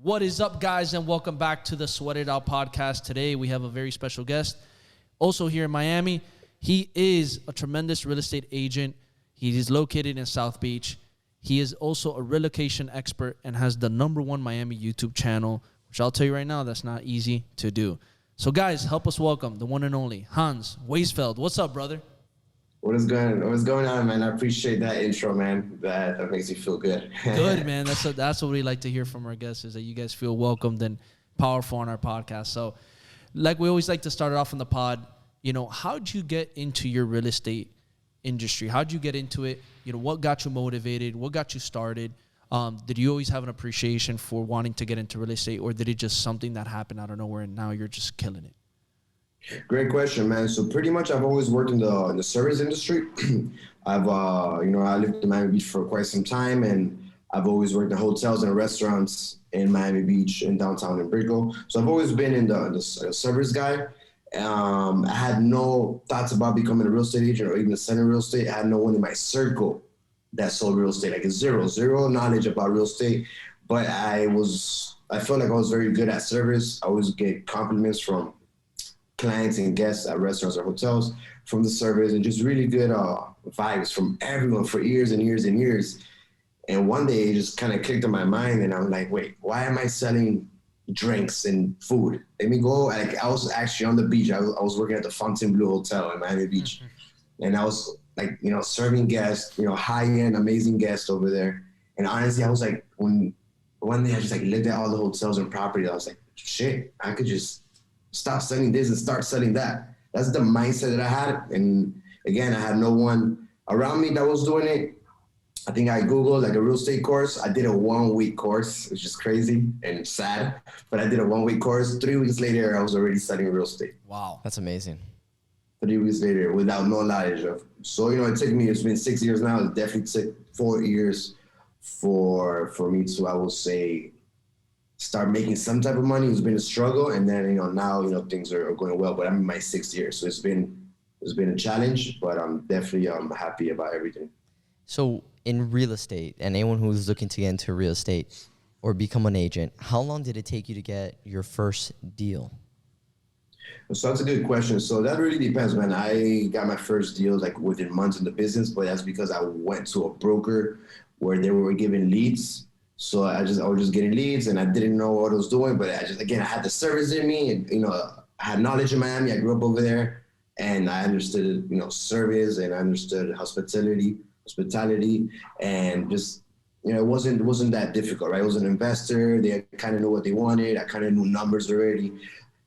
What is up, guys, and welcome back to the Sweat It Out podcast. Today, we have a very special guest, also here in Miami. He is a tremendous real estate agent. He is located in South Beach. He is also a relocation expert and has the #1 Miami YouTube channel, which I'll tell you right now, that's not easy to do. So, guys, help us welcome the one and only Hans Waisfeld. What's up, brother? What's going on, man? I appreciate that intro, man. That makes me feel good. Good, man. That's what we like to hear from our guests, is that you guys feel welcomed and powerful on our podcast. So, like we always like to start it off on the pod, how'd you get into your real estate industry? How'd you get into it? What got you motivated? What got you started? Did you always have an appreciation for wanting to get into real estate, or did it just something that happened out of nowhere and now you're just killing it? Great question, man. So pretty much I've always worked in the service industry. I lived in Miami Beach for quite some time, and I've always worked in hotels and restaurants in Miami Beach and downtown in Brickell. So I've always been in the service guy. I had no thoughts about becoming a real estate agent or even selling real estate. I had no one in my circle that sold real estate, like zero knowledge about real estate. But I felt like I was very good at service. I always get compliments from clients and guests at restaurants or hotels from the service, and just really good vibes from everyone for years and years and years. And one day it just kind of clicked in my mind, and I'm like, wait, why am I selling drinks and food? Let me go. Like, I was actually on the beach. I was working at the Fontainebleau Hotel in Miami Beach. And I was like, serving guests, high-end, amazing guests over there. And honestly, I was like, when one day I just like looked at all the hotels and property, I was like, shit, I could just stop selling this and start selling that. That's the mindset that I had. And again, I had no one around me that was doing it. I think I Googled like a real estate course. I did a 1-week course, which is crazy and sad, but I did a 1-week course. 3 weeks later, I was already studying real estate. Wow. That's amazing. 3 weeks later, without no knowledge of. So, it's been 6 years now. It definitely took 4 years for me to, I will say, start making some type of money. It's been a struggle, and then now things are going well. But I'm in my 6th year, so it's been a challenge. But I'm definitely happy about everything. So in real estate, and anyone who's looking to get into real estate or become an agent, how long did it take you to get your first deal? So that's a good question. So that really depends, man. I got my first deal like within months in the business, but that's because I went to a broker where they were giving leads. So I was just getting leads, and I didn't know what I was doing, but I had the service in me, and I had knowledge in Miami. I grew up over there, and I understood service, and I understood hospitality, and just it wasn't that difficult, right? I was an investor. They kind of knew what they wanted. I kind of knew numbers already.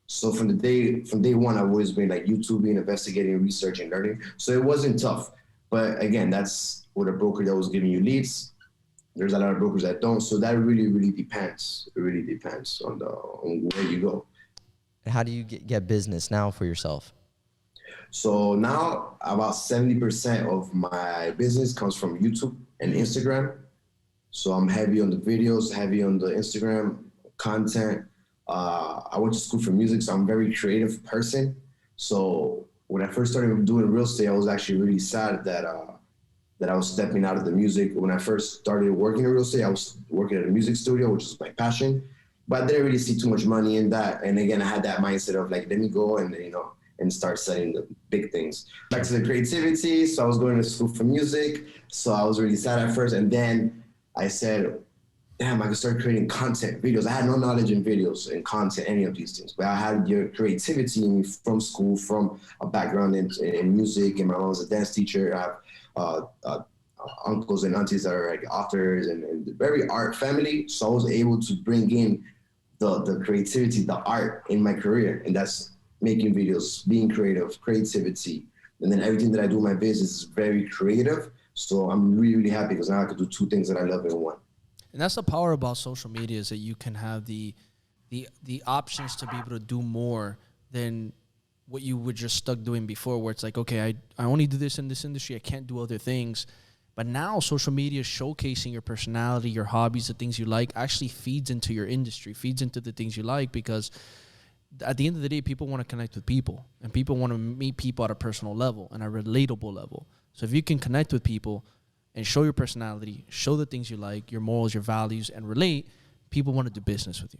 So from day one, I've always been like YouTubing, investigating, researching, learning. So it wasn't tough. But again, that's with a broker that was giving you leads. There's a lot of brokers that don't, so that really, really depends. It really depends on where you go. And how do you get business now for yourself? So now about 70% of my business comes from YouTube and Instagram. So I'm heavy on the videos, heavy on the Instagram content. I went to school for music, so I'm a very creative person. So when I first started doing real estate, I was actually really sad that I was stepping out of the music. When I first started working in real estate, I was working at a music studio, which is my passion, but I didn't really see too much money in that. And again, I had that mindset of like, let me go and start selling the big things. Back to the creativity. So I was going to school for music. So I was really sad at first. And then I said, damn, I could start creating content, videos. I had no knowledge in videos and content, any of these things, but I had your creativity in me from school, from a background in music, and my mom was a dance teacher. I have uncles and aunties that are like authors and very art family. So I was able to bring in the creativity, the art in my career. And that's making videos, being creative, creativity. And then everything that I do in my business is very creative. So I'm really, really happy because now I can do 2 things that I love in one. And that's the power about social media, is that you can have the options to be able to do more than what you were just stuck doing before, where it's like, okay, I only do this in this industry. I can't do other things. But now social media is showcasing your personality, your hobbies, the things you like, actually feeds into your industry, feeds into the things you like, because at the end of the day, people want to connect with people, and people want to meet people at a personal level and a relatable level. So if you can connect with people and show your personality, show the things you like, your morals, your values, and relate, people want to do business with you.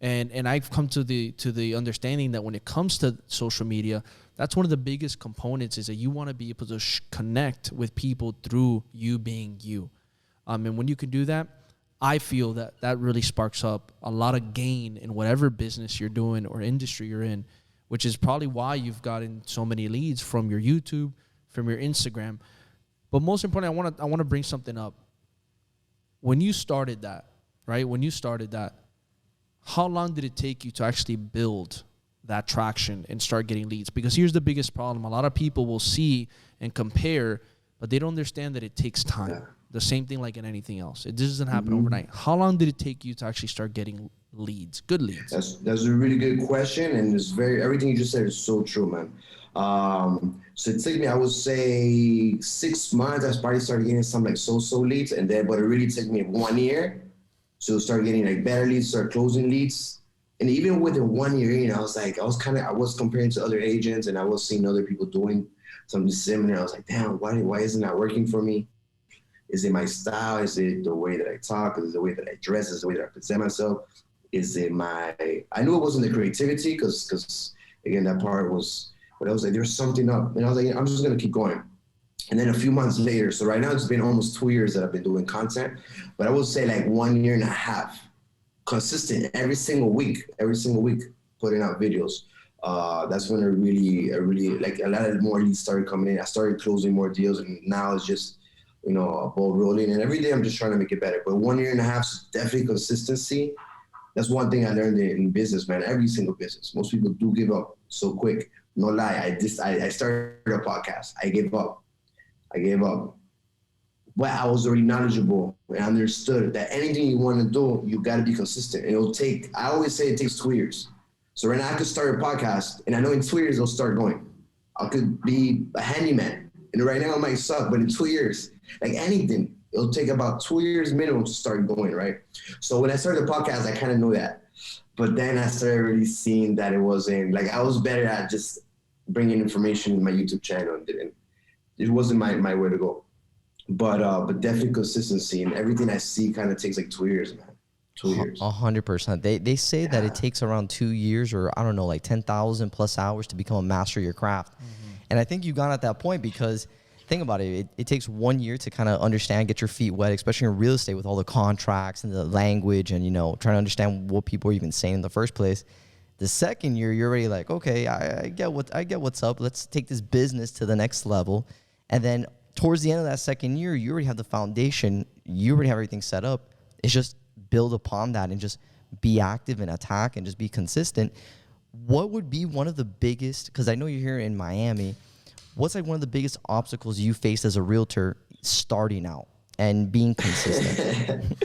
And I've come to the understanding that when it comes to social media, that's one of the biggest components, is that you want to be able to connect with people through you being you. And when you can do that, I feel that that really sparks up a lot of gain in whatever business you're doing or industry you're in, which is probably why you've gotten so many leads from your YouTube, from your Instagram. But most importantly, I want to bring something up. When you started that, right? When you started that, how long did it take you to actually build that traction and start getting leads? Because here's the biggest problem. A lot of people will see and compare, but they don't understand that it takes time. Yeah. The same thing like in anything else. It doesn't happen overnight. How long did it take you to actually start getting leads, good leads? That's a really good question, and it's everything you just said is so true, man. So it took me, I would say, 6 months. I probably started getting some like so leads, but it really took me 1 year. So start getting like better leads, start closing leads. And even within 1 year, I was comparing to other agents, and I was seeing other people doing something similar. I was like, damn, why isn't that working for me? Is it my style? Is it the way that I talk? Is it the way that I dress? Is it the way that I present myself? Is it I knew it wasn't the creativity, because again, that part was, but I was like, there's something up. And I was like, I'm just going to keep going. And then a few months later, so right now it's been almost 2 years that I've been doing content, but I would say like 1.5 years, consistent every single week, putting out videos. That's when I really like a lot of more leads started coming in. I started closing more deals, and now it's just, a ball rolling. And every day I'm just trying to make it better. But 1.5 years is definitely consistency. That's one thing I learned in business, man. Every single business. Most people do give up so quick. No lie. I started a podcast. I gave up. But I was already knowledgeable and understood that anything you want to do, you got to be consistent. And I always say it takes 2 years. So right now I could start a podcast, and I know in 2 years it'll start going. I could be a handyman, and right now it might suck, but in 2 years, like anything, it'll take about 2 years minimum to start going, right? So when I started the podcast, I kind of knew that. But then I started really seeing that it wasn't, like I was better at just bringing information in my YouTube channel, and it wasn't my way to go. But definitely consistency, and everything I see kind of takes like 2 years, man. 2 years. 100%. They say that it takes around 2 years, or I don't know, like 10,000 plus hours to become a master of your craft. And I think you got at that point because think about it. It takes 1 year to kind of understand, get your feet wet, especially in real estate with all the contracts and the language and, trying to understand what people are even saying in the first place. The second year, you're already like, okay, I get what's up. Let's take this business to the next level. And then towards the end of that second year, you already have the foundation. You already have everything set up. It's just build upon that and just be active and attack and just be consistent. What would be one of the biggest, because I know you're here in Miami, what's like one of the biggest obstacles you faced as a realtor starting out and being consistent?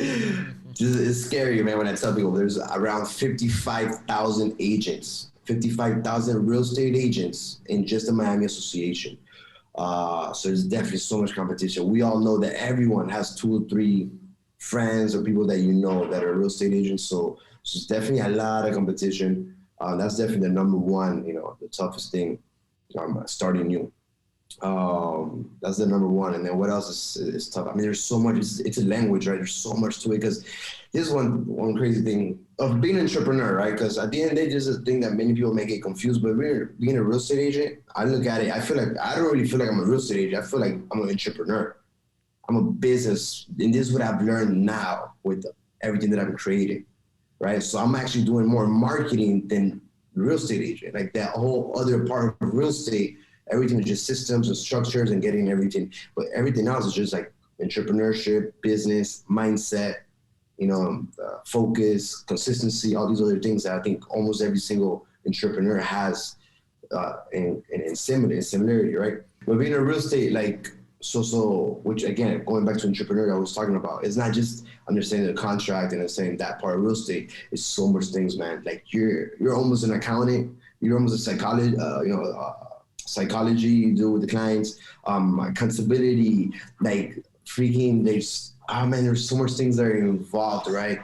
It's scary, man, when I tell people there's around 55,000 agents, 55,000 real estate agents in just the Miami Association. So there's definitely so much competition. We all know that everyone has 2 or 3 friends or people that that are real estate agents. So it's definitely a lot of competition. That's definitely the number one, the toughest thing, starting new. That's the number one. And then what else is tough? I mean, there's so much. It's a language, right? There's so much to it, because here's one crazy thing of being an entrepreneur, right? Because at the end of the day, there's a thing that many people may get confused. But being a real estate agent, I look at it, I feel like I don't really feel like I'm a real estate agent. I feel like I'm an entrepreneur. I'm a business, and this is what I've learned now with everything that I'm creating, right? So I'm actually doing more marketing than real estate agent. Like that whole other part of real estate, everything is just systems and structures and getting everything. But everything else is just like entrepreneurship, business, mindset, focus, consistency, all these other things that I think almost every single entrepreneur has in similarity, right? But being a real estate, like, so which again, going back to entrepreneur I was talking about, it's not just understanding the contract and understanding that part of real estate. It's so much things, man. Like you're almost an accountant, you're almost a psychologist, psychology you do with the clients, accountability, like freaking there's so much things that are involved, right?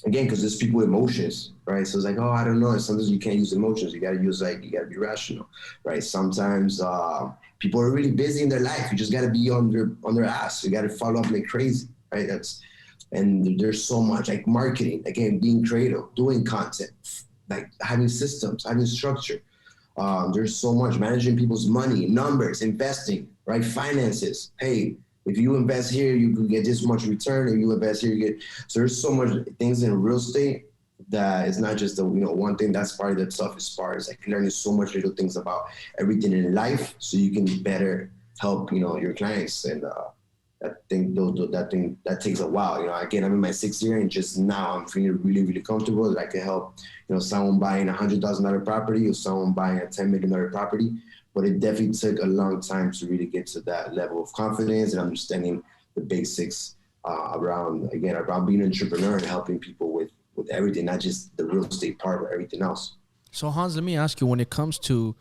Again, because there's people with emotions, right? So it's like, I don't know. Sometimes you can't use emotions. You got to be rational, right? Sometimes people are really busy in their life. You just got to be on their ass. You got to follow up like crazy, right? And there's so much like marketing, again, being creative, doing content, like having systems, having structure. There's so much managing people's money, numbers, investing, right? Finances. Hey, if you invest here, you can get this much return. If you invest here, you get. So there's so much things in real estate that it's not just the one thing. That's probably the toughest part. Is like learning so much little things about everything in life, so you can better help your clients. And that takes a while. Again, I'm in my 6th year, and just now I'm feeling really, really comfortable that I can help someone buying $100,000 property or someone buying a $10 million property. But it definitely took a long time to really get to that level of confidence and understanding the basics around being an entrepreneur and helping people with everything, not just the real estate part, but everything else. So Hans, let me ask you, when it comes to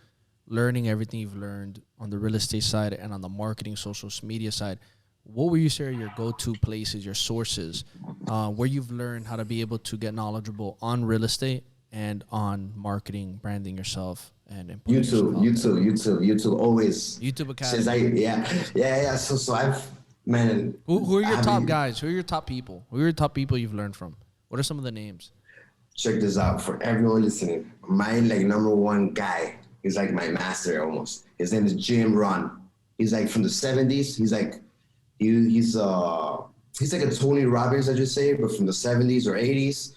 learning everything you've learned on the real estate side and on the marketing, social media side, what would you say are your go-to places, your sources, where you've learned how to be able to get knowledgeable on real estate and on marketing, branding yourself, and YouTube, always. YouTube Academy. Since So I've, man. Who are your top guys? Who are your top people? Who are your top people you've learned from? What are some of the names? Check this out for everyone listening. My number one guy is like my master almost. His name is Jim Ron. He's like from the 70s. He's like. He's like a Tony Robbins, I just say, but from the 70s or 80s.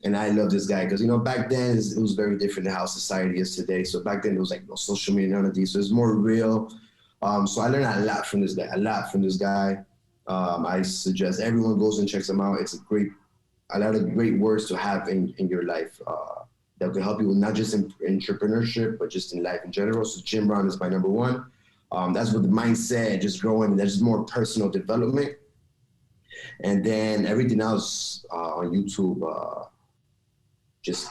And I love this guy because, back then it was very different than how society is today. So back then it was like no social media, none of these. So it's more real. So I learned a lot from this guy. I suggest everyone goes and checks him out. It's a lot of great words to have in your life that can help you with not just in entrepreneurship, but just in life in general. So Jim Brown is my number one. That's what the mindset, just growing. There's more personal development. And then everything else on YouTube, just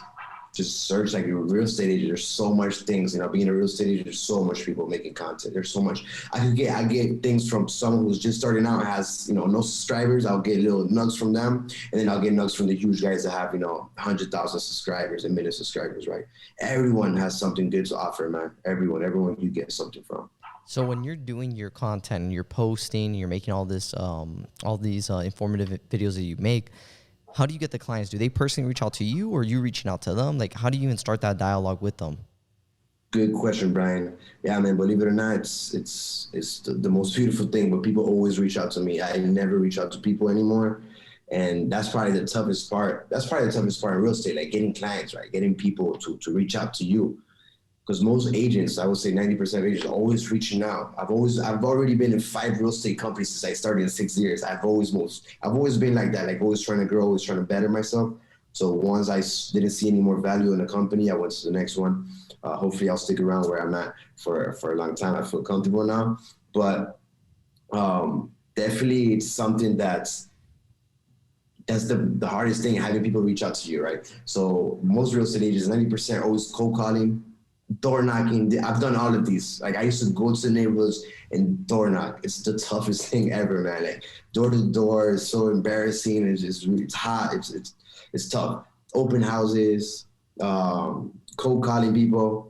search like a real estate agent. There's so much things, being a real estate agent, there's so much people making content. There's so much. I get things from someone who's just starting out, has, no subscribers. I'll get little nugs from them. And then I'll get nugs from the huge guys that have, 100,000 subscribers and million subscribers, right? Everyone has something good to offer, man. Everyone you get something from. So when you're doing your content and you're posting, you're making all these informative videos that you make, how do you get the clients? Do they personally reach out to you, or are you reaching out to them? Like, how do you even start that dialogue with them? Good question, Bryan. Yeah, man, believe it or not, it's the most beautiful thing, but people always reach out to me. I never reach out to people anymore. And that's probably the toughest part. That's probably the toughest part in real estate, like getting clients, right? Getting people to reach out to you. Because most agents, I would say 90% of agents, are always reaching out. I've already been in 5 real estate companies since I started in 6 years. I've always been like that, like always trying to grow, always trying to better myself. So once I didn't see any more value in the company, I went to the next one. Hopefully I'll stick around where I'm at for a long time. I feel comfortable now. But definitely it's something that's the hardest thing, having people reach out to you, right? So most real estate agents, 90% always cold calling, door knocking. I've done all of these. Like I used to go to the neighborhoods and door knock. It's the toughest thing ever, man. Like door to door is so embarrassing. It's hot. It's tough. Open houses, cold calling people,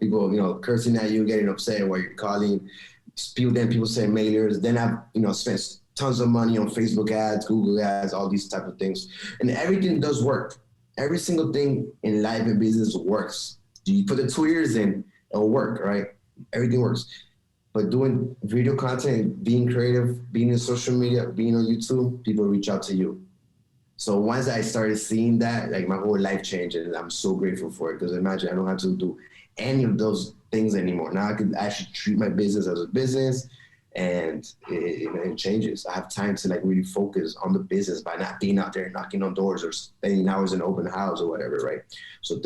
cursing at you, getting upset while you're calling. People say mailers. Then I've spent tons of money on Facebook ads, Google ads, all these type of things, and everything does work. Every single thing in life and business works. You put the 2 years in, it'll work, right? Everything works. But doing video content, being creative, being in social media, being on YouTube, people reach out to you. So once I started seeing that, like my whole life changed, and I'm so grateful for it. Because imagine I don't have to do any of those things anymore. Now I can actually treat my business as a business, and it changes. I have time to like really focus on the business by not being out there knocking on doors or spending hours in open house or whatever, right? So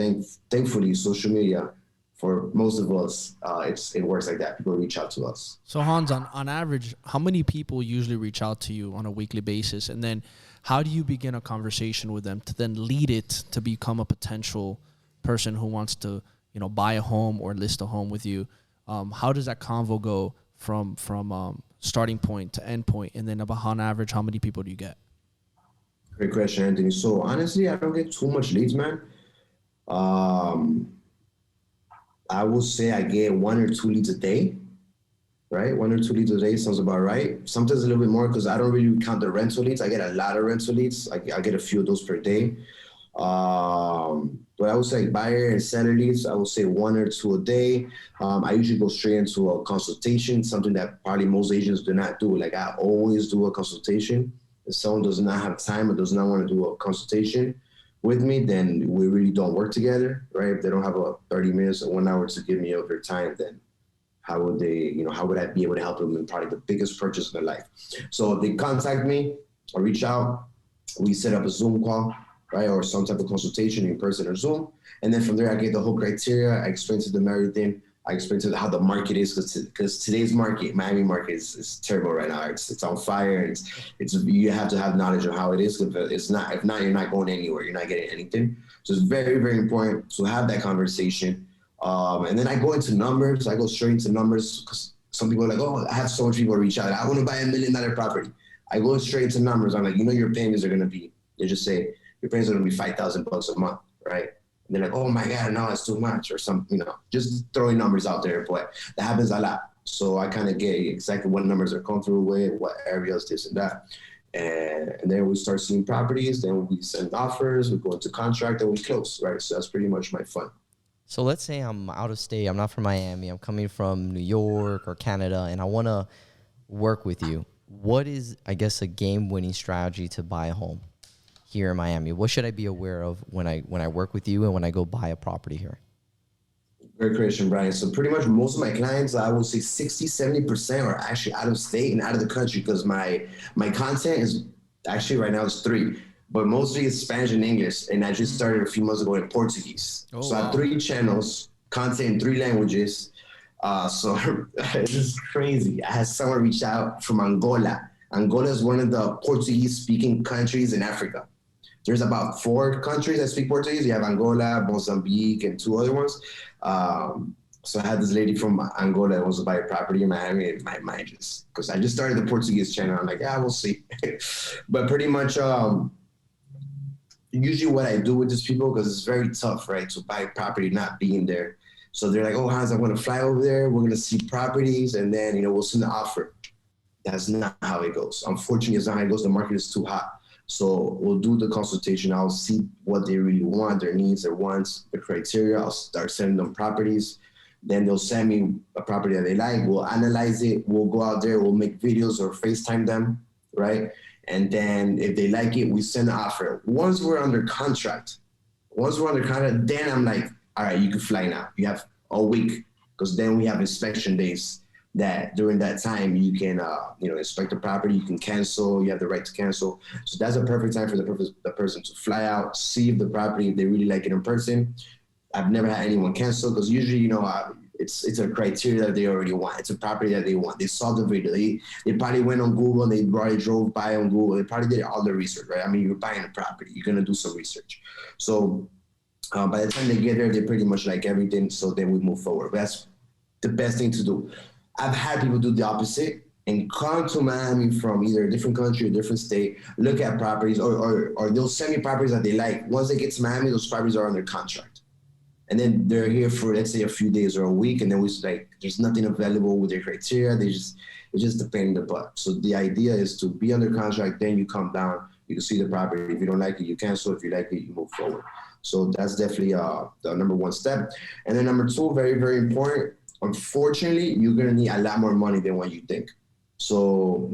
thankfully, social media, for most of us, it works like that. People reach out to us. So Hans, on average, how many people usually reach out to you on a weekly basis? And then how do you begin a conversation with them to then lead it to become a potential person who wants to, buy a home or list a home with you? How does that convo go from starting point to end point? And then about on average, how many people do you get? Great question, Anthony. So honestly, I don't get too much leads, man. I will say I get 1 or 2 leads a day. right? 1 or 2 leads a day sounds about right. Sometimes a little bit more because I don't really count the rental leads. I get a lot of rental leads. I get a few of those per day. But I would say buyer and seller leads, I would say 1 or 2 a day. I usually go straight into a consultation, something that probably most agents do not do. Like I always do a consultation. If someone does not have time or does not want to do a consultation with me, then we really don't work together, right? If they don't have a 30 minutes or 1 hour to give me of their time, then how would they, how would I be able to help them in probably the biggest purchase of their life? So if they contact me or reach out, we set up a Zoom call, right? Or some type of consultation in person or Zoom. And then from there, I get the whole criteria. I explain to them everything. I explain to them how the market is because today's market, Miami market is terrible right now. It's on fire. It's you have to have knowledge of how it is. If not, you're not going anywhere. You're not getting anything. So it's very, very important to have that conversation. And then I go into numbers. I go straight into numbers because some people are like, oh, I have so much people reach out. I want to buy $1 million property. I go straight into numbers. I'm like, your payments are going to be, they just say, your payments are going to be $5,000 a month, right? And they're like, oh my God, no, that's too much or something, just throwing numbers out there. But that happens a lot. So I kind of get exactly what numbers they're comfortable with, what areas, this and that. And then we start seeing properties, then we send offers, we go into contract, and we close, right? So that's pretty much my fun. So let's say I'm out of state. I'm not from Miami. I'm coming from New York or Canada, and I want to work with you. What is, I guess, a game-winning strategy to buy a home here in Miami? What should I be aware of when I work with you and when I go buy a property here? Great question, Bryan. So pretty much most of my clients, I would say 60-70% are actually out of state and out of the country because my content is actually right now it's 3. But mostly it's Spanish and English. And I just started a few months ago in Portuguese. Oh, so I have wow. 3 channels, content in 3 languages. So this is crazy. I had someone reach out from Angola. Angola is one of the Portuguese-speaking countries in Africa. There's about 4 countries that speak Portuguese. You have Angola, Mozambique, and 2 other ones. So I had this lady from Angola that wants to buy a property in Miami. And my mind just, because I just started the Portuguese channel. I'm like, yeah, we'll see. But pretty much, usually what I do with these people, because it's very tough, right, to buy property not being there. So they're like, oh, Hans, I'm going to fly over there. We're going to see properties, and then, we'll send the offer. That's not how it goes. Unfortunately, it's not how it goes. The market is too hot. So we'll do the consultation. I'll see what they really want, their needs, their wants, the criteria. I'll start sending them properties. Then they'll send me a property that they like. We'll analyze it. We'll go out there. We'll make videos or FaceTime them, right? And then if they like it, we send an offer. Once we're under contract, then I'm like, all right, you can fly now. You have a week because then we have inspection days that during that time you can, inspect the property. You can cancel. You have the right to cancel. So that's a perfect time for the person to fly out, see if the property, if they really like it in person. I've never had anyone cancel because usually, it's a criteria that they already want. It's a property that they want. They saw the video. They probably went on Google and they probably drove by on Google. They probably did all the research, right? I mean, you're buying a property. You're going to do some research. So by the time they get there, they pretty much like everything. So then we move forward. That's the best thing to do. I've had people do the opposite and come to Miami from either a different country or different state, look at properties, or they'll send me properties that they like. Once they get to Miami, those properties are under contract. And then they're here for, let's say, a few days or a week, and then there's nothing available with their criteria. It's just a pain in the butt. So the idea is to be under contract, then you come down, you can see the property. If you don't like it, you cancel. If you like it, you move forward. So that's definitely the number 1 step. And then number 2, very, very important. Unfortunately, you're gonna need a lot more money than what you think. So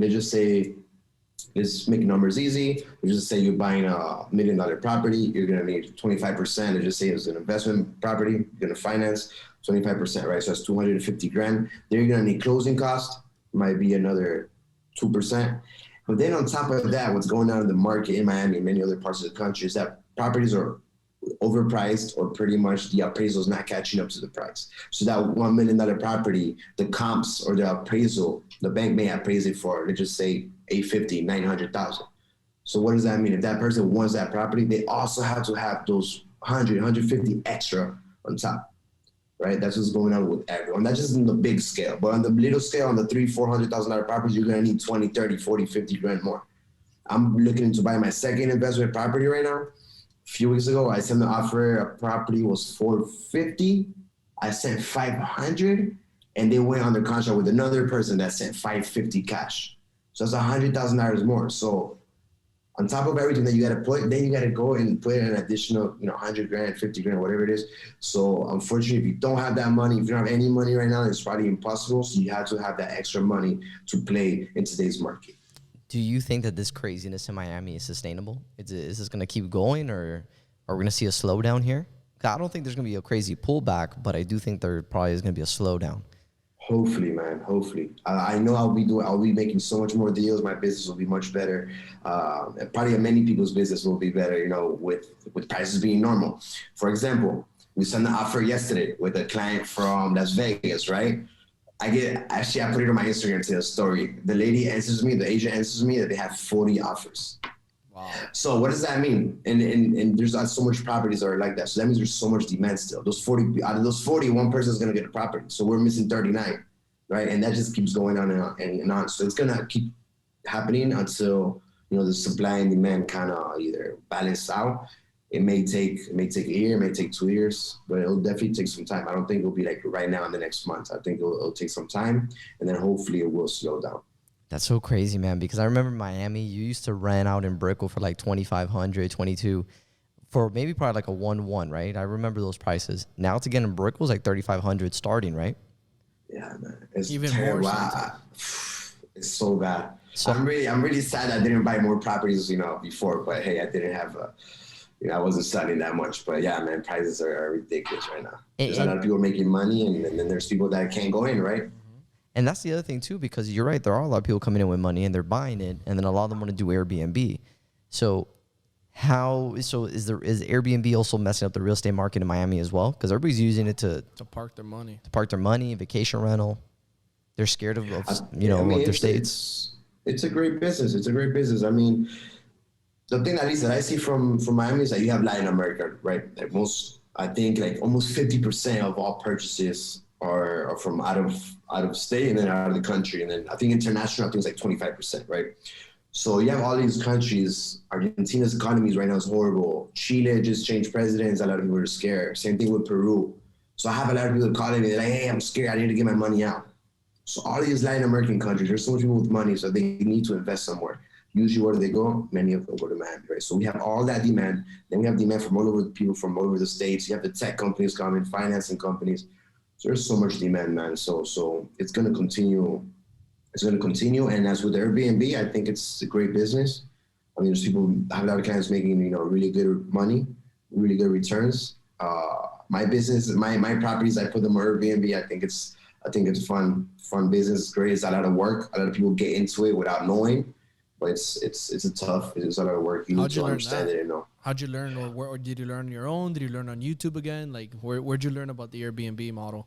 let's make numbers easy. Let's just say you're buying a $1 million property. You're going to need 25%. Let's just say it's an investment property. You're going to finance 25%, right? So that's $250,000. Then you're going to need closing costs. Might be another 2%. But then on top of that, what's going on in the market in Miami and many other parts of the country is that properties are overpriced or pretty much the appraisal is not catching up to the price. So that $1 million property, the comps or the appraisal, the bank may appraise it for, let's just say, $850,000, $900,000. So what does that mean? If that person wants that property, they also have to have those 150 extra on top, right? That's what's going on with everyone. That's just in the big scale. But on the little scale, on the $300,000-$400,000 properties, you're going to need 20, 30, 40, 50 grand more. I'm looking into buying my second investment property right now. A few weeks ago, I sent the offer. A property was $450,000. I sent $500,000. and they went under contract with another person that sent 550 cash. So that's $100,000 more. So on top of everything that you got to put, then you got to go and put in an additional, 100 grand, 50 grand, whatever it is. So unfortunately, if you don't have that money, if you don't have any money right now, it's probably impossible. So you have to have that extra money to play in today's market. Do you think that this craziness in Miami is sustainable? Is this going to keep going, or are we going to see a slowdown here? I don't think there's going to be a crazy pullback, but I do think there probably is going to be a slowdown. Hopefully, man. Hopefully, I know I'll be making so much more deals. My business will be much better. And probably many people's business will be better, with prices being normal. For example, we sent an offer yesterday with a client from Las Vegas, right? I put it on my Instagram to a story. The lady answers me, the agent answers me that they have 40 offers. Wow. So what does that mean? And there's so much properties that are like that. So that means there's so much demand still. Out of those 40, one person is going to get a property. So we're missing 39, right? And that just keeps going on and on and on. So it's going to keep happening until, the supply and demand kind of either balance out. It may take a year, it may take 2 years, but it'll definitely take some time. I don't think it'll be like right now in the next month. I think it'll take some time, and then hopefully it will slow down. That's so crazy, man, because I remember Miami, you used to rent out in Brickell for like $2,500, $22 for maybe probably like a 1-1, right? I remember those prices. Now to get in Brickell is like $3,500 starting, right? Yeah, man. It's Even terrible. more. It's so bad. So I'm really sad I didn't buy more properties, before, but hey, I didn't have I wasn't studying that much, but yeah, man, prices are ridiculous right now. There's a lot of people making money, and then there's people that can't go in, right? And that's the other thing too, because you're right, there are a lot of people coming in with money and they're buying it, and then a lot of them want to do Airbnb. So is Airbnb also messing up the real estate market in Miami as well? Because everybody's using it to park their money. Vacation rental. They're scared of their states. It's a great business. It's a great business. I mean, the thing at least that I see from Miami is that you have Latin America, right? Like I think like almost 50% of all purchases are from out of state and then out of the country. And then I think international, I think it's like 25%, right? So you have all these countries. Argentina's economy right now is horrible. Chile just changed presidents. A lot of people are scared. Same thing with Peru. So I have a lot of people calling me, they're like, hey, I'm scared. I need to get my money out. So all these Latin American countries, there's so much people with money, so they need to invest somewhere. Usually where do they go? Many of them go to Miami, right? So we have all that demand. Then we have demand from all over the people from all over the states. You have the tech companies coming, financing companies. So there's so much demand, man. So it's going to continue. It's going to continue. And as with Airbnb, I think it's a great business. I mean, there's people, I have a lot of clients making, really good money, really good returns. My business, my properties, I put them on Airbnb. I think it's a fun business. It's great. It's a lot of work. A lot of people get into it without knowing. But it's a lot of work. You need to understand it, How'd you learn, or did you learn on your own? Did you learn on YouTube again? Like, where'd you learn about the Airbnb model?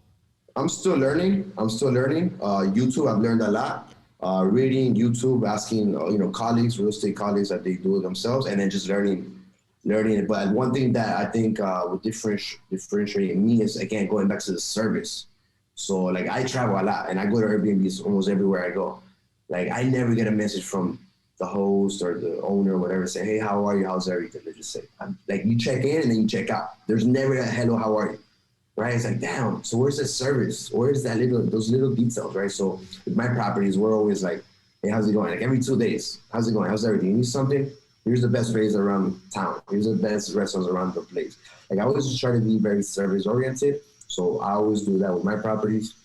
I'm still learning. YouTube, I've learned a lot. Reading YouTube, asking colleagues, real estate colleagues, that they do it themselves, and then just learning it. But one thing that I think would differentiate me is, again, going back to the service. So like I travel a lot, and I go to Airbnbs almost everywhere I go. Like I never get a message from the host or the owner or whatever say, hey, how are you? How's everything? They just say, like, you check in and then you check out. There's never a hello, how are you? Right? It's like, damn. So where's the service? Where's those little details, right? So with my properties, we're always like, hey, how's it going? Like every 2 days, how's it going? How's everything? You need something? Here's the best place around town. Here's the best restaurants around the place. Like I always just try to be very service oriented. So I always do that with my properties.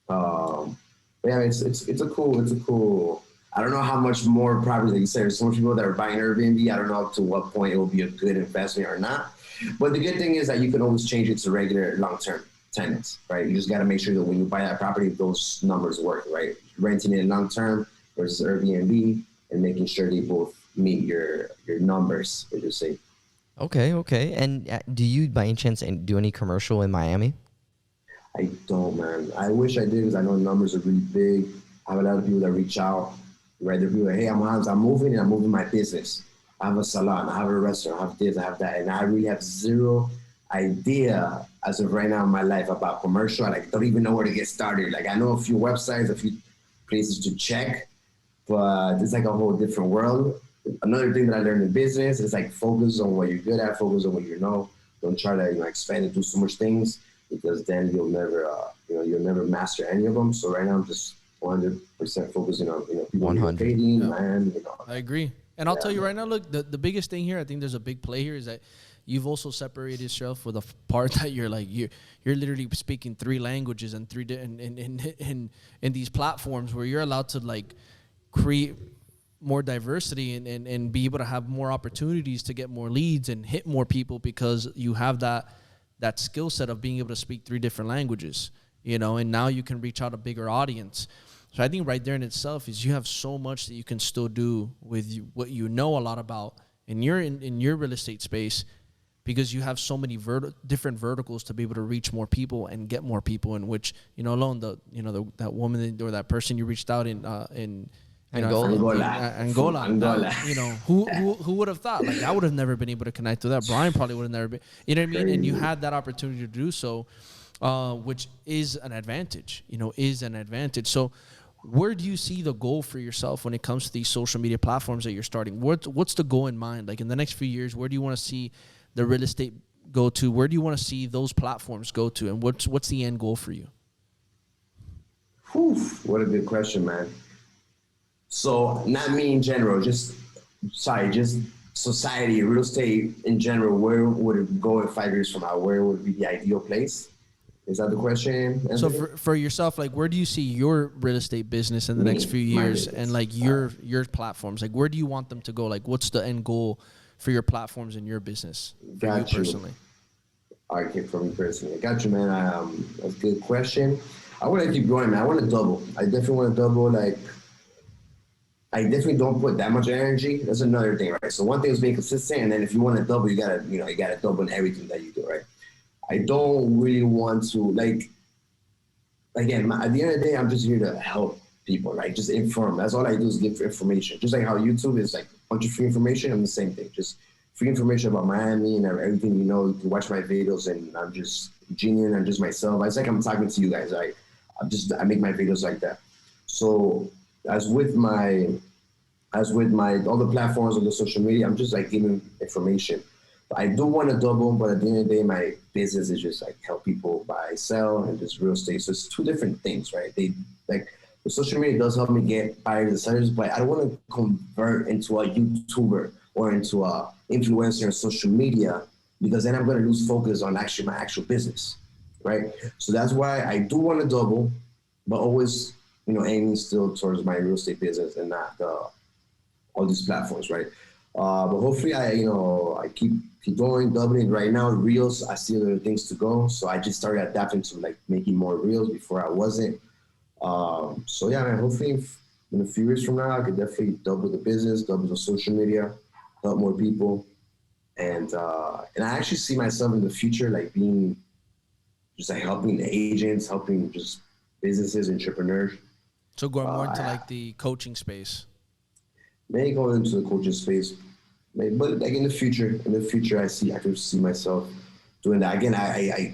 Yeah, it's a cool. I don't know how much more property, like you said, there's so many people that are buying Airbnb. I don't know up to what point it will be a good investment or not. But the good thing is that you can always change it to regular long-term tenants, right? You just got to make sure that when you buy that property, those numbers work, right? Renting it long-term versus Airbnb, and making sure they both meet your numbers, as you say. Okay. And do you, by any chance, do any commercial in Miami? I don't, man. I wish I did, because I know numbers are really big. I have a lot of people that reach out, right? They're like, hey, I'm moving, and I'm moving my business. I have a salon, I have a restaurant, I have this, I have that. And I really have zero idea as of right now in my life about commercial. I don't even know where to get started. Like I know a few websites, a few places to check, but it's like a whole different world. Another thing that I learned in business is like focus on what you're good at, focus on what you know. Don't try to expand and do so much things. because then you'll never master any of them. So right now I'm just 100% focusing on, people 100. relocating, land, I agree. And I'll tell you man. right now, look, the biggest thing here, I think there's a big play here, is that you've also separated yourself with a part that you're like, you're literally speaking 3 languages and in these platforms where you're allowed to like create more diversity and be able to have more opportunities to get more leads and hit more people, because you have that skill set of being able to speak 3 different languages, and now you can reach out a bigger audience. So I think right there in itself is you have so much that you can still do with what you know a lot about in your real estate space, because you have so many different verticals to be able to reach more people and get more people. In which, alone that woman or that person you reached out in Angola. Who would have thought? Like, I would have never been able to connect with that. Bryan probably would have never been. You know what I mean? And you had that opportunity to do so, which is an advantage. So, where do you see the goal for yourself when it comes to these social media platforms that you're starting? What's the goal in mind? Like, in the next few years, where do you want to see the real estate go to? Where do you want to see those platforms go to? And what's the end goal for you? Whew, what a good question, man. So not me in general, just society, real estate in general. Where would it go in 5 years from now? Where would be the ideal place? Is that the question? Anthony? So for yourself, like, where do you see your real estate business in the next few years, and like your platforms? Like, where do you want them to go? Like, what's the end goal for your platforms and your business for you personally? Okay, for me personally, I got you, man. That's a good question. I want to keep going, man. I want to double. I definitely want to double. Like, I definitely don't put that much energy. That's another thing, right? So one thing is being consistent, and then if you want to double, you gotta double in everything that you do, right? I don't really want to, like, again, at the end of the day, I'm just here to help people, right? Just inform. That's all I do is give information. Just like how YouTube is like a bunch of free information, I'm the same thing. Just free information about Miami and everything, you can watch my videos, and I'm just genuine. I'm just myself. It's like I'm talking to you guys. I make my videos like that. So as with my all the platforms on the social media, I'm just like giving information. I do want to double, but at the end of the day, my business is just like help people buy, sell, and just real estate. So it's 2 different things, right? The social media does help me get buyers and sellers, but I don't want to convert into a YouTuber or into a influencer on social media, because then I'm going to lose focus on actually my actual business, right? So that's why I do want to double, but always, aiming still towards my real estate business and not all these platforms, right? But hopefully I keep going, doubling. Right now, reels, I see other things to go. So I just started adapting to like making more reels. Before I wasn't. So yeah, man, hopefully in a few years from now, I could definitely double the business, double the social media, help more people. And I actually see myself in the future, like being just like helping the agents, helping just businesses, entrepreneurs. So going more into like the coaching space. Maybe going into the coaching space, maybe, but like in the future, I can see myself doing that. Again, I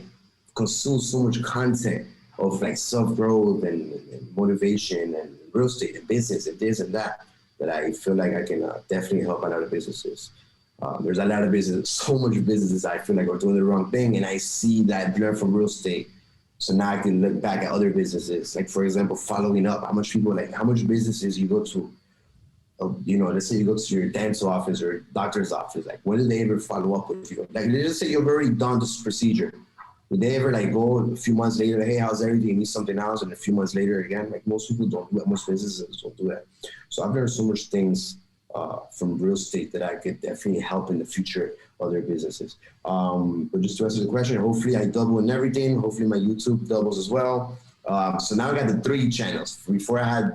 consume so much content of like self-growth and motivation and real estate and business and this and that I feel like I can definitely help a lot of businesses. There's a lot of businesses, so much businesses I feel like are doing the wrong thing, and I see that learn from real estate. So now I can look back at other businesses, like for example, following up. How much businesses you go to? Let's say you go to your dental office or doctor's office. Like, when did they ever follow up with you? Like, let's just say you've already done this procedure. Would they ever like go a few months later, hey, how's everything? You need something else, and a few months later again? Like, most people don't do that. Most businesses don't do that. So I've learned so much things from real estate that I could definitely help in the future other businesses. But just to answer the question, hopefully I double in everything. Hopefully my YouTube doubles as well. So now I got the 3 channels. Before I had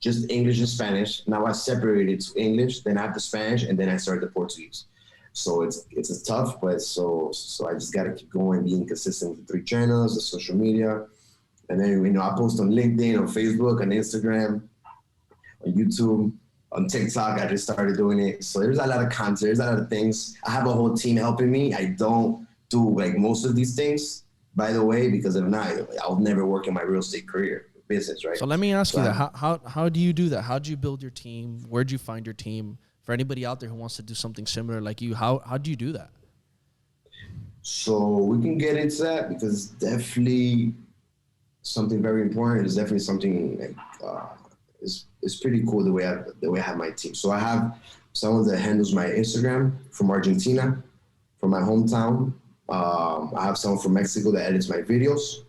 just English and Spanish. Now I separated to English, then I have the Spanish, and then I started the Portuguese. So it's a tough, but so I just got to keep going, being consistent with the 3 channels, the social media. And then, I post on LinkedIn, on Facebook, on Instagram, on YouTube, on TikTok. I just started doing it. So there's a lot of content. There's a lot of things. I have a whole team helping me. I don't do like most of these things, by the way, because if not, I'll never work in my real estate career. Business, right? So let me ask you that. How do you do that? How do you build your team? Where'd you find your team? For anybody out there who wants to do something similar like you, how do you do that? So we can get into that because it's definitely something very important. It's definitely something like it's pretty cool the way I have my team. So I have someone that handles my Instagram from Argentina, from my hometown. I have someone from Mexico that edits my videos.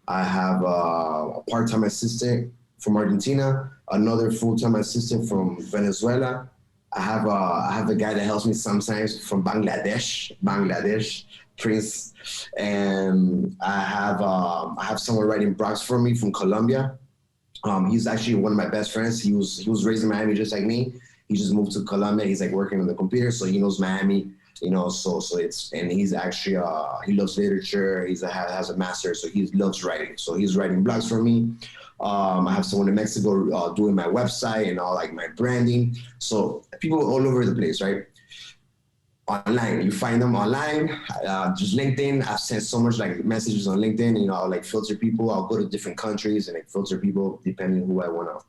I have a part-time assistant from Argentina, another full-time assistant from Venezuela. I have a guy that helps me sometimes from Bangladesh, Prince, and I have someone writing blogs for me from Colombia. He's actually one of my best friends. He was raised in Miami just like me. He just moved to Colombia. He's like working on the computer, so he knows Miami. You know, so it's, and he's actually he loves literature. Has a master, so he loves writing. So he's writing blogs for me. I have someone in Mexico doing my website and all like my branding. So people all over the place, right? Online, you find them online, just LinkedIn. I've sent so much like messages on LinkedIn. You know, I'll like filter people. I'll go to different countries and like filter people depending on who I want to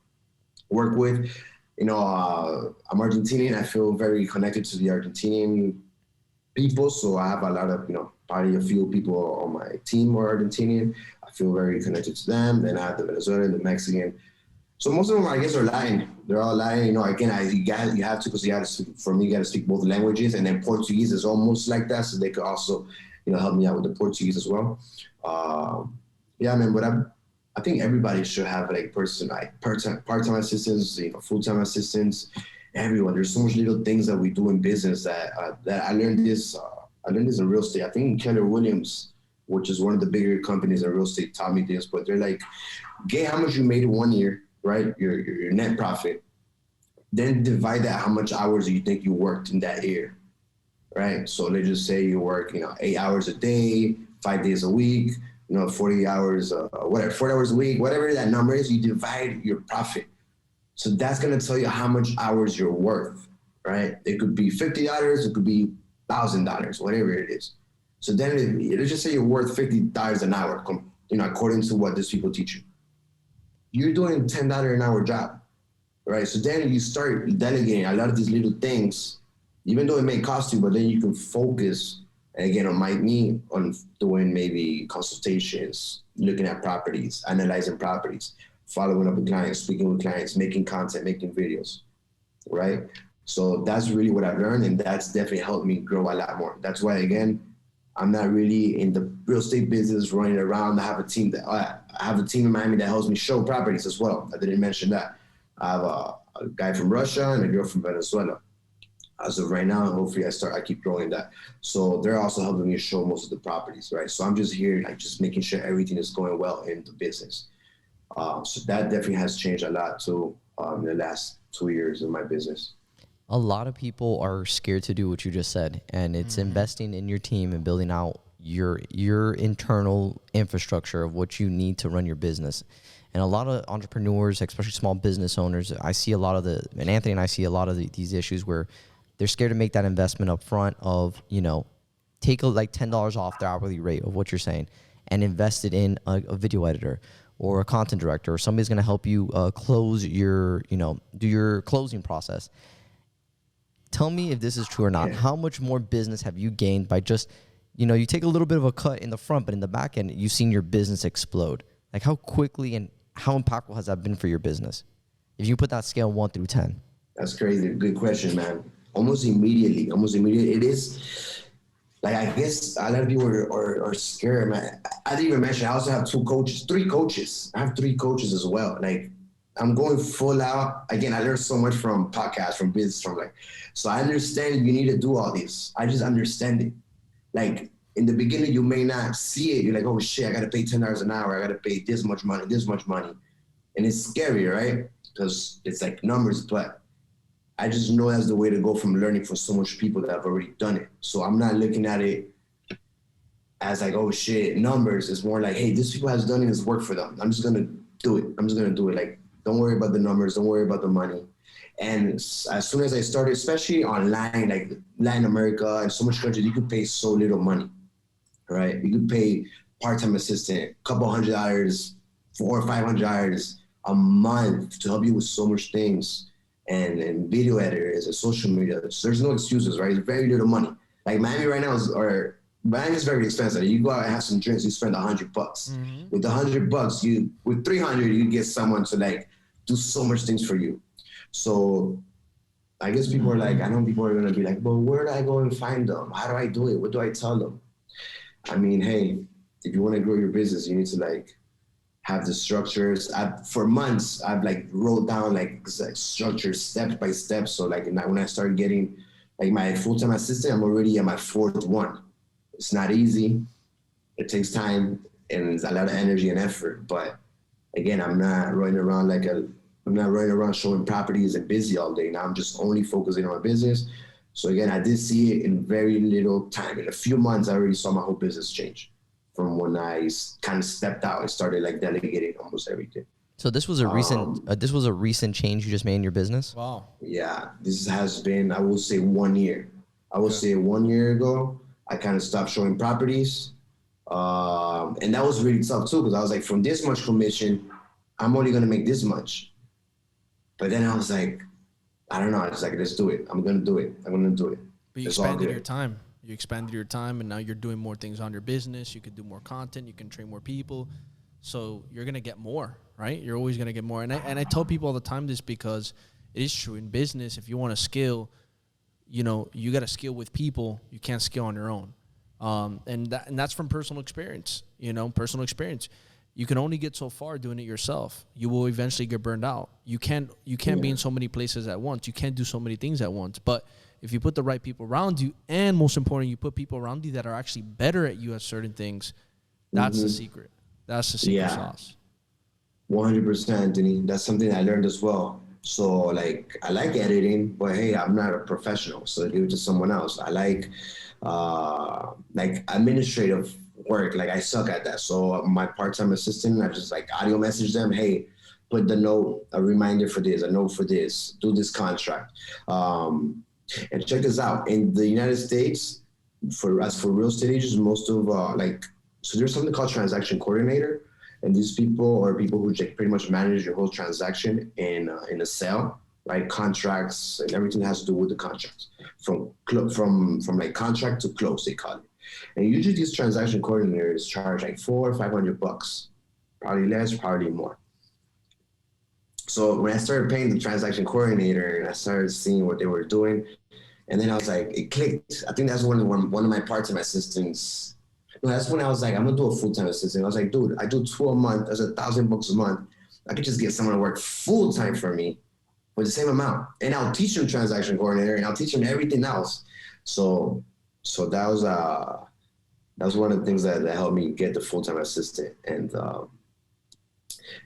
work with. You know, I'm Argentinian. I feel very connected to the Argentinian people. So I have a lot of, you know, probably a few people on my team are Argentinian. I feel very connected to them. Then I have the Venezuelan, the Mexican. So most of them, I guess, are lying. They're all lying. You know, again, you have to, because you got to speak, for me, you got to speak both languages. And then Portuguese is almost like that. So they could also, you know, help me out with the Portuguese as well. Yeah, man, but I think everybody should have like part-time assistants, you know, full-time assistants, everyone. There's so much little things that we do in business that I learned this. I learned this in real estate. I think Keller Williams, which is one of the bigger companies in real estate, taught me this. But they're like, get how much you made in 1 year, right? Your net profit. Then divide that how much hours you think you worked in that year, right? So let's just say you work, you know, 8 hours a day, 5 days a week, you know, 40 hours, whatever, 40 hours a week, whatever that number is, you divide your profit. So that's going to tell you how much hours you're worth, right? It could be $50, it could be $1,000, whatever it is. So then let's just say you're worth $50 an hour, you know, according to what these people teach you. You're doing a $10 an hour job, right? So then you start delegating a lot of these little things, even though it may cost you, but then you can focus, again, on doing maybe consultations, looking at properties, analyzing properties, following up with clients, speaking with clients, making content, making videos, right? So that's really what I've learned, and that's definitely helped me grow a lot more. That's why, again, I'm not really in the real estate business running around. I have a team in Miami that helps me show properties as well. I didn't mention that. I have a guy from Russia and a girl from Venezuela. As of right now, hopefully I keep growing that. So they're also helping me show most of the properties, right? So I'm just here, like just making sure everything is going well in the business. So that definitely has changed a lot too in the last 2 years of my business. A lot of people are scared to do what you just said, and it's investing in your team and building out your internal infrastructure of what you need to run your business. And a lot of entrepreneurs, especially small business owners, I see a lot of and Anthony and I see a lot of these issues where they're scared to make that investment up front of, you know, take like $10 off their hourly rate of what you're saying and invest it in a video editor or a content director, or somebody's going to help you close your, you know, do your closing process. Tell me if this is true or not. How much more business have you gained by just, you know, you take a little bit of a cut in the front, but in the back end, you've seen your business explode. Like how quickly and how impactful has that been for your business? If you put that scale 1 through 10. That's crazy. Good question, man. Almost immediately. It is, like, I guess a lot of people are scared, man. I didn't even mention, I also have 3 coaches. I have 3 coaches as well. Like, I'm going full out. Again, I learned so much from podcasts, from business, so I understand you need to do all this. I just understand it. Like, in the beginning, you may not see it. You're like, oh shit, I got to pay $10 an hour. I got to pay this much money. And it's scary, right? Because it's like numbers, but I just know that's the way to go from learning from so much people that have already done it. So I'm not looking at it as like, oh shit, numbers. It's more like, hey, this people has done it, it's worked for them. I'm just going to do it. Like, don't worry about the numbers. Don't worry about the money. And as soon as I started, especially online, like Latin America and so much countries, you could pay so little money, right? You could pay part-time assistant, a couple $100, $400 or $500 a month to help you with so much things. And video editors and social media. So there's no excuses, right? It's very little money. Like Miami right now Buying is very expensive. You go out and have some drinks, you spend $100. Mm-hmm. With $100, with 300, you get someone to like do so much things for you. So I guess people are like, I know people are gonna be like, well, where do I go and find them? How do I do it? What do I tell them? I mean, hey, if you want to grow your business, you need to like have the structures. For months, I've like wrote down like structures step by step. So like when I started getting like my full-time assistant, I'm already at my fourth one. It's not easy. It takes time and it's a lot of energy and effort. But again, I'm not running around showing properties and busy all day. Now I'm just only focusing on my business. So again, I did see it in very little time. In a few months, I already saw my whole business change from when I kind of stepped out and started like delegating almost everything. So this was a recent change you just made in your business? Wow. Yeah, this has been, I will say 1 year. I will say 1 year ago, I kind of stopped showing properties. And that was really tough too, because I was like, from this much commission, I'm only going to make this much. But then I was like, I don't know. I was like, let's do it. I'm going to do it. I'm going to do it. But you expanded your time. You expanded your time, and now you're doing more things on your business. You could do more content. You can train more people. So you're going to get more, right? You're always going to get more. And I tell people all the time this because it is true. In business, if you want to scale, you know, you got to scale with people. You can't scale on your own. And that's from personal experience, personal experience. You can only get so far doing it yourself. You will eventually get burned out. You can't be in so many places at once. You can't do so many things at once. But if you put the right people around you, and most important, you put people around you that are actually better at you at certain things, that's the secret. That's the secret sauce. 100%, Anthony. That's something I learned as well. So, like, I like editing, but hey, I'm not a professional, so give it to someone else. I like administrative work. Like, I suck at that. So my part-time assistant, I just like audio message them, hey, put the note, a reminder for this, a note for this, do this contract. And check this out. In the United States, for real estate agents, most of so there's something called transaction coordinator. And these people are people who pretty much manage your whole transaction in a sale, right? Contracts and everything that has to do with the contracts, from like contract to close, they call it. And usually these transaction coordinators charge like $400 or $500, probably less, probably more. So when I started paying the transaction coordinator and I started seeing what they were doing, and then I was like, it clicked. I think that's one of my part-time assistants. No, that's when I was like, I'm gonna do a full-time assistant. I was like, dude, I do 2 a month. That's $1,000 a month. I could just get someone to work full-time for me for the same amount. And I'll teach them transaction coordinator and I'll teach them everything else. So that was one of the things that helped me get the full-time assistant. And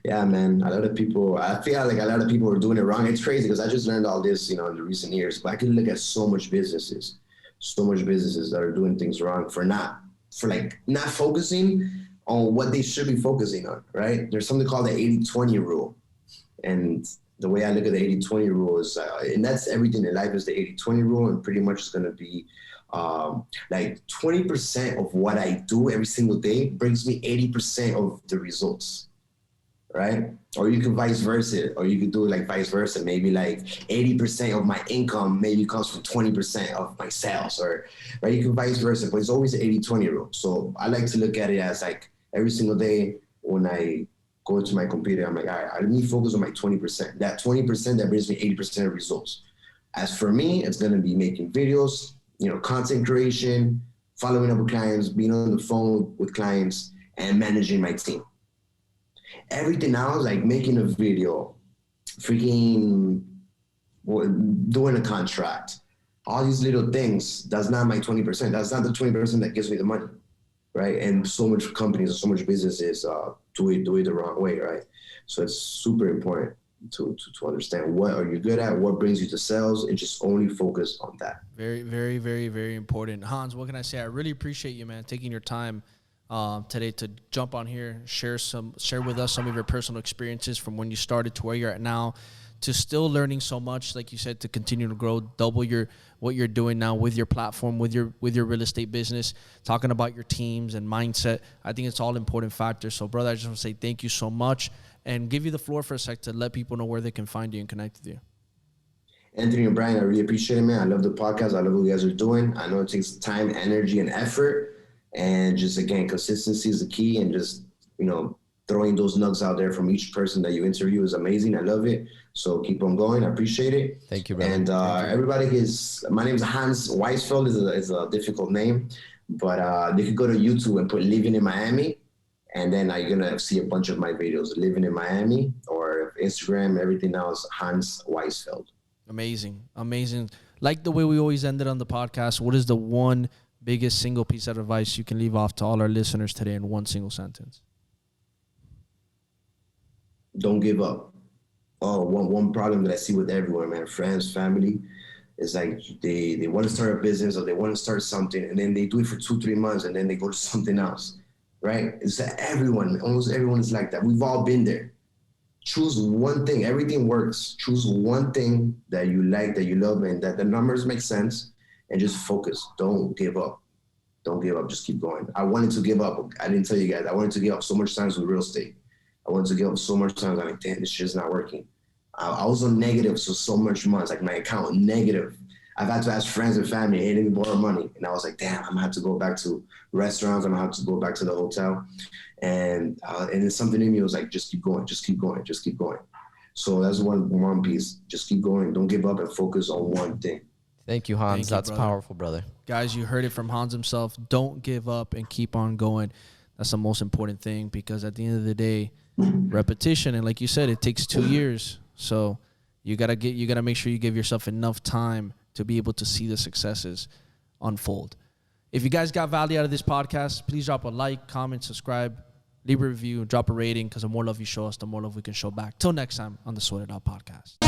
yeah, man, I feel like a lot of people are doing it wrong. It's crazy because I just learned all this, in the recent years, but I can look at so much businesses that are doing things wrong for not focusing on what they should be focusing on, right? There's something called the 80-20 rule. And the way I look at the 80-20 rule is, and that's everything in life is the 80-20 rule, and pretty much it's going to be like 20% of what I do every single day brings me 80% of the results, right? Or you can vice versa, or you could do it like vice versa. Maybe like 80% of my income maybe comes from 20% of my sales, or right? You can vice versa, but it's always the 80-20 rule. So I like to look at it as like every single day when I go to my computer, I'm like, all right, I need to focus on my 20%. That 20% that brings me 80% of results. As for me, it's gonna be making videos, content creation, following up with clients, being on the phone with clients, and managing my team. Everything else, like making a video, freaking doing a contract, all these little things, that's not my 20%. That's not the 20% that gives me the money, right? And so much companies and so much businesses do it the wrong way, right? So it's super important to understand what are you good at, what brings you to sales, and just only focus on that. Very, very, very, very important. Hans, what can I say? I really appreciate you, man, taking your time today to jump on here, share with us some of your personal experiences from when you started to where you're at now, to still learning so much, like you said, to continue to grow, double what you're doing now with your platform, with your real estate business, talking about your teams and mindset. I think it's all important factors. So, brother, I just want to say thank you so much and give you the floor for a sec to let people know where they can find you and connect with you. Anthony and Bryan, I really appreciate it, man. I love the podcast. I love what you guys are doing. I know it takes time, energy, and effort. And just, again, consistency is the key, and just, throwing those nugs out there from each person that you interview is amazing. I love it. So keep on going. I appreciate it. Thank you, brother. And everybody my name is Hans Waisfeld, is a difficult name, but they could go to YouTube and put Living in Miami, and then you're going to see a bunch of my videos, Living in Miami, or Instagram, everything now is Hans Waisfeld. Amazing. Like the way we always ended on the podcast, what is the one biggest single piece of advice you can leave off to all our listeners today in one single sentence? Don't give up. One problem that I see with everyone, man, friends, family, is like they want to start a business or they want to start something, and then they do it for 2-3 months, and then they go to something else, right? It's that almost everyone is like that. We've all been there. Choose one thing. Everything works. Choose one thing that you like, that you love, and that the numbers make sense, and just focus. Don't give up. Don't give up. Just keep going. I wanted to give up. I didn't tell you guys. I wanted to give up so much times with real estate. I wanted to give up so much times. I'm like, damn, this shit's not working. I was on negative so much months, like my account negative. I've had to ask friends and family, hey, let me borrow money. And I was like, damn, I'm gonna have to go back to restaurants. I'm gonna have to go back to the hotel. And then something in me was like, just keep going, just keep going, just keep going. So that's one piece. Just keep going. Don't give up and focus on one thing. Thank you, Hans. That's brother. Powerful, brother. Guys, you heard it from Hans himself. Don't give up and keep on going. That's the most important thing, because at the end of the day, repetition, and like you said, it takes 2 years. So you gotta make sure you give yourself enough time to be able to see the successes unfold. If you guys got value out of this podcast, please drop a like, comment, subscribe, leave a review, drop a rating, because the more love you show us, the more love we can show back. Till next time on the Sweat It Out Podcast.